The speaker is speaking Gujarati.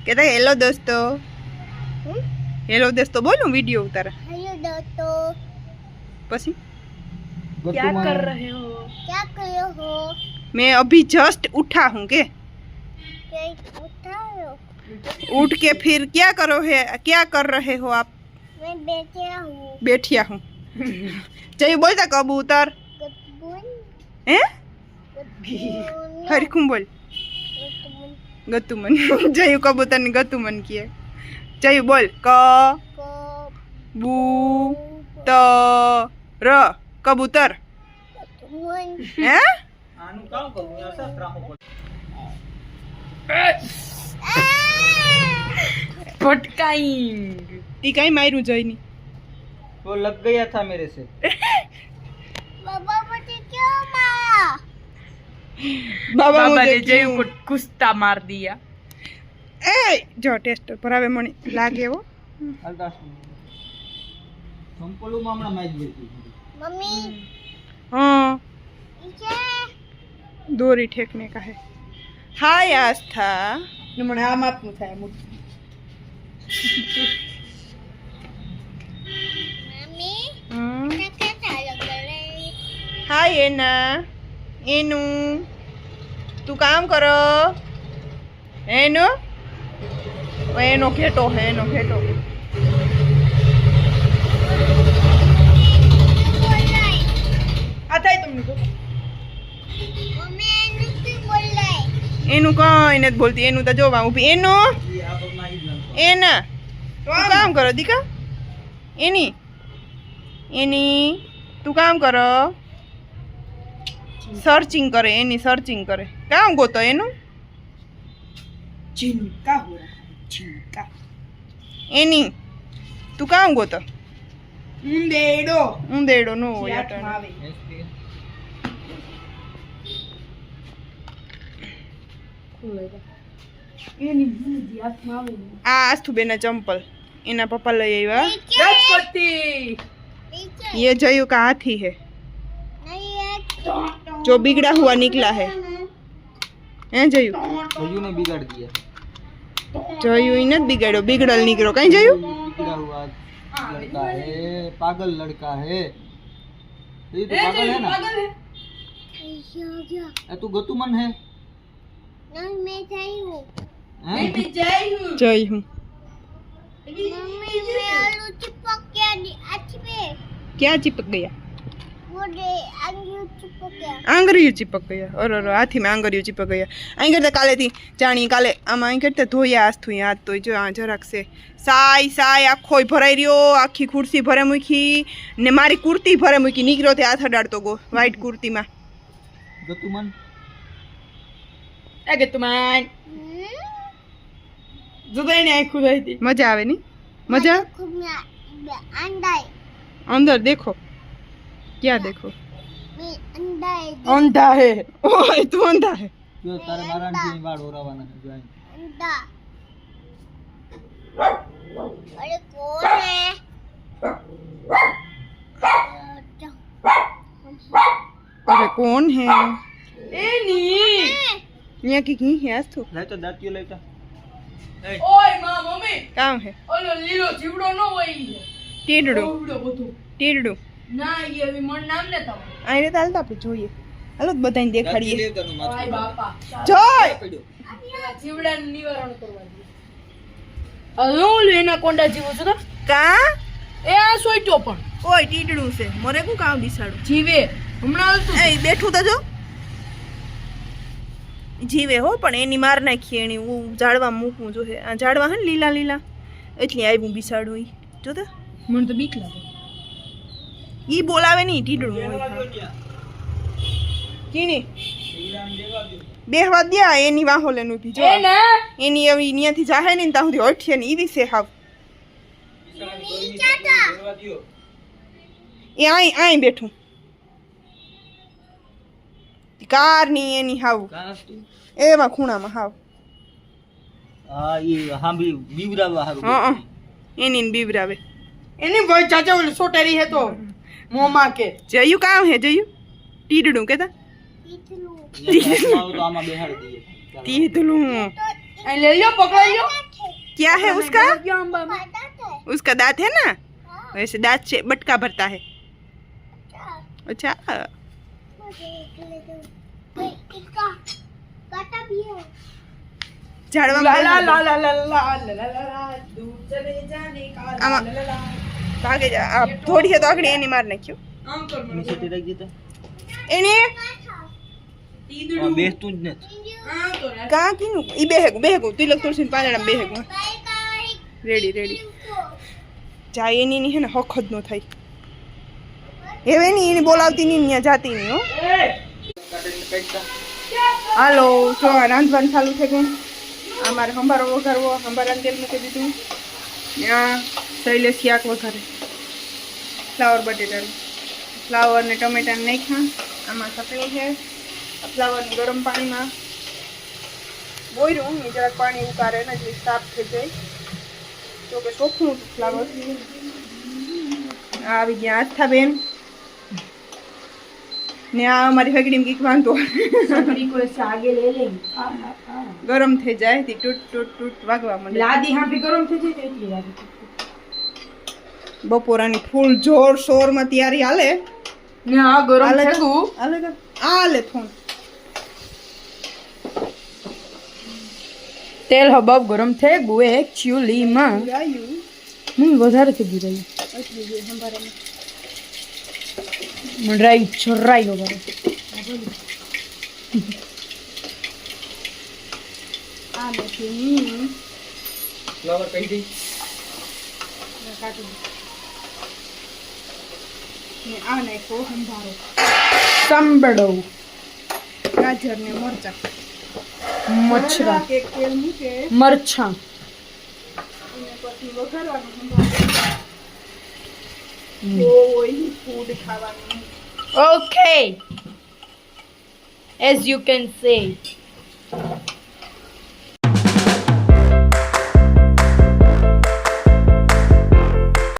कहता हेलो दोस्तों। हेलो दोस्तों बोलूं वीडियो उतारा। हेलो दोस्तों। पसी क्या कर रहे हो? क्या कर रहे हो? मैं अभी जस्ट उठा हूँ के क्या उठा हो? उठ के फिर क्या करो है, क्या कर रहे हो आप? मैं बैठा हूँ। बैठिया हूँ। चाहिए बोलता कबूतर गतबुन हैं गतबुन हरिकुम बोल गतुमन। जयू कबूतर ने गतुमन किए। जयू बोल क बू त र कबूतर गतबुन हैं આનું કામ કરું આ સસરાહો પર फटकाइंग ती कहीं मारू जयनी वो लग गया था मेरे से पापा मुझे क्यों मारा? बाबा बाबा मुझे ने जयू क्यों? को कुस्ता मार दिया। ए जो टेस्टर पर आवे मणी लागे वो આકાશ સંપલું માં હમણાં માઈ ગઈ હતી मम्मी हाँ इसे दोरी ठेकने का है। हाय आस्था મને આમ આપનું થાય મોટું मम्मी हम्म। मैं कैसा लग रहा है? हाय एना एनु तू काम करो एनु एनो घेटो है एनो घेटो बोल रहा है આ થાય તમને તો मम्मी एनु क्यों बोल रहा है? एनु कई नहीं बोलती एनु तो जोवा ऊभी एनु એ આ પગ મારી જ નાખો एना तू काम करो दीका एनी एनी तू काम करो सर्चिंग करे एनी सर्चिंग करे काम गोतो एनु चिंता हो रहा है चिंता एनी तू काम गोतो ઊંદેડો ઊંદેડો નો હોય હાથમાં અટાણે. આવે એસપી એની મૂંદી હાથમાં આવે ને. આ આસ્થુબેના ચંપલ એના પપ્પા લઈ આવ્યા. રાજકોટથી पीछे ये जयू का हाथी है नहीं है जो बिगड़ा हुआ निकला है हैं जयू भैयू ने बिगाड़ दिया जयू ही नहीं बिगड़ो बिगड़ल निकलो कहीं जयू बिगड़ा हुआ लड़का है पागल लड़का है ये तो पागल है ना પાગલ હે ऐसे हो गया तू गतुमन है नहीं मैं सही हूँ हैं? મેં જઈ હું जय हूँ मम्मी मैं आलू चिपक गया अच्छी पे क्या चिपक गया वो दे आलू चिपक गया आंगरिયું चिपक गया और हाथी में आंगरिયું चिपक गया અહીં કરતા કાલેથી જાણી કાલે આમાં અહીં કરતા ધોયા આસ્થું હાથ ધોઈ જો આ જરાક છે સાય સાય આખો ભરાઈ રહ્યો આખી ખુરશી ભરે મૂકી ને મારી કુર્તી ભરે મૂકી નીકળ્યો તે હાથ અડાડતો ગો વ્હાઈટ કુર્તીમાં गतुमन આ કે તુમાન જુદાઈને આંખું થઈ હતી મજા આવે ની મજા खूब अंडा है अंदर देखो क्या देखो मैं अंडा है अंधा है ओए तू अंधा है जो तारे मारा ने वाड़ ओरावाना है जो अंडा अरे कौन है अरे कौन है એની यहाँ की है आज तो ले तो दांतियो लेता ઓય માં મમ્મી काम है ઓલો લીલો જીવડો ન હોય ઈ. ટીડડું ઓવડો બધું ટીડડું ના ઈ એવી મન નામ ને તમે આ રીતે હાલતા આપણે જોઈએ હાલો બધાને દેખાડીએ लेता नु હાય माथું બાપા જોય પડ્યો પેલા જીવડાનું નિવારણ કરવા દે હવે ઓલું એનાકોન્ડા જેવો છે તો કા એ આ સોઈટો પણ ઓય ટીડડું છે મરે કું કામ બિસાડું જીવે હમણાં આવતું એ બેઠું તો જો જીવે હો પણ એની માર નાખી એની હું ઝાડવા મૂકવું જોઈએ આ ઝાડવા હે ને લીલા લીલા એટલે આવ્યું બિસાડું ઈ જો તો મને તો બીક લાગે ઈ બોલાવે નહીં ટીડડું હોય કીની બેહવા દ્યા એની વાહો લેન ઊભી જો એ ના એની હવે અહીંયાથી જાહે ને ત્યાં સુધી હઠીએ ને ઈ વિશે હાવ એ આઈ બેઠું કાર ની એની હાવ એવા ખૂણામાં હાવ આ ઈ હાંભી બીવરાવા હારું હા એની ને બીવરાવે એની ભાઈ ચાચા ઓલી સોટેરી હે તો મોમાં કે જયું કામ હે જયું ટીડડું કેતા इतलू આવો તો આમાં બેહાડી દઈએ તીધલું અહીં લઈ લો પકડાઈ લો क्या है उसका? क्या आंबा में? पता है उसका दांत है ना, हाँ वैसे दांत से बटका भरता है। अच्छा अच्छा, मुझे देख ले दो भाई इसका काटा भी है झाड़वा ला में ला ला ला ला ला ला ला ला ला, दूर चले जाने का ला आमा। ला ला ला। भागे जा आप, થોડી હે તો આગળ એની માર નાખ્યો આમ કર મને. નીચેથી રાખી દે. એને આ બેસતું જ નથી. આમ તો રાખ. કા કીનું ઈ બેહેગું તિલક તુલસીને પાંદડા બેહેગું बाय बाय રેડી રેડી જાય એની ની હે ને હક જ નો થાય હવે ની એને બોલાવતી ની ન્યા જાતી ની હો હાલો જો આ રાંધવાનું ચાલુ થઈ ગયું અમારે સંભારો વઘારવો સંભારાને તેલ મૂકી દીધું ત્યાં શૈલેષ શાક વઘારે ફ્લાવર બટેટાનું ફ્લાવર ને ટમેટાને નાખ્યા આમાં ચટણી છે ફ્લાવરને ગરમ પાણીમાં બોર્યું ને જરાક પાણી ઉકારે ને જે સાફ થઈ જાય તો કે ચોખ્ખું ફ્લાવર આવી ગયા આસ્થાબેન ને આ અમારી હગડીમાં કંઈક વાંધો सकरी को ऐसे आगे ले लेंगे. ગરમ થઈ જાય તે ટૂટ ટૂટ ટૂટ વાગવા માંડે लादी यहाँ पे गरम थे तो એટલી લાગે. બપોરાની ફૂલ જોર શોરમાં તૈયારી હાલે ને આ ગરમ હાલે થઈ તો? ગયું. હાલે તો? હાલે ફોન તેલ હબબ ગરમ થઈ ગયું એકચ્યુઅલી માં ગાયું હું વધારે થઈ ગયું રહી એટલી જે સંભારામાં ડ્રાઈ છરાઈ લો કરે. આ નથી ફ્લાવર કઈ દઈ. કાઢી ને આ નાખ્યો સંભારો સંબડો ગાજર ને મરચા મચ્છરા કે તેલ મૂકે મરછા અને પછી વઘારવાનું સંભારો ઓઈલી ફૂડ ખાવાનું Okay. As you can see.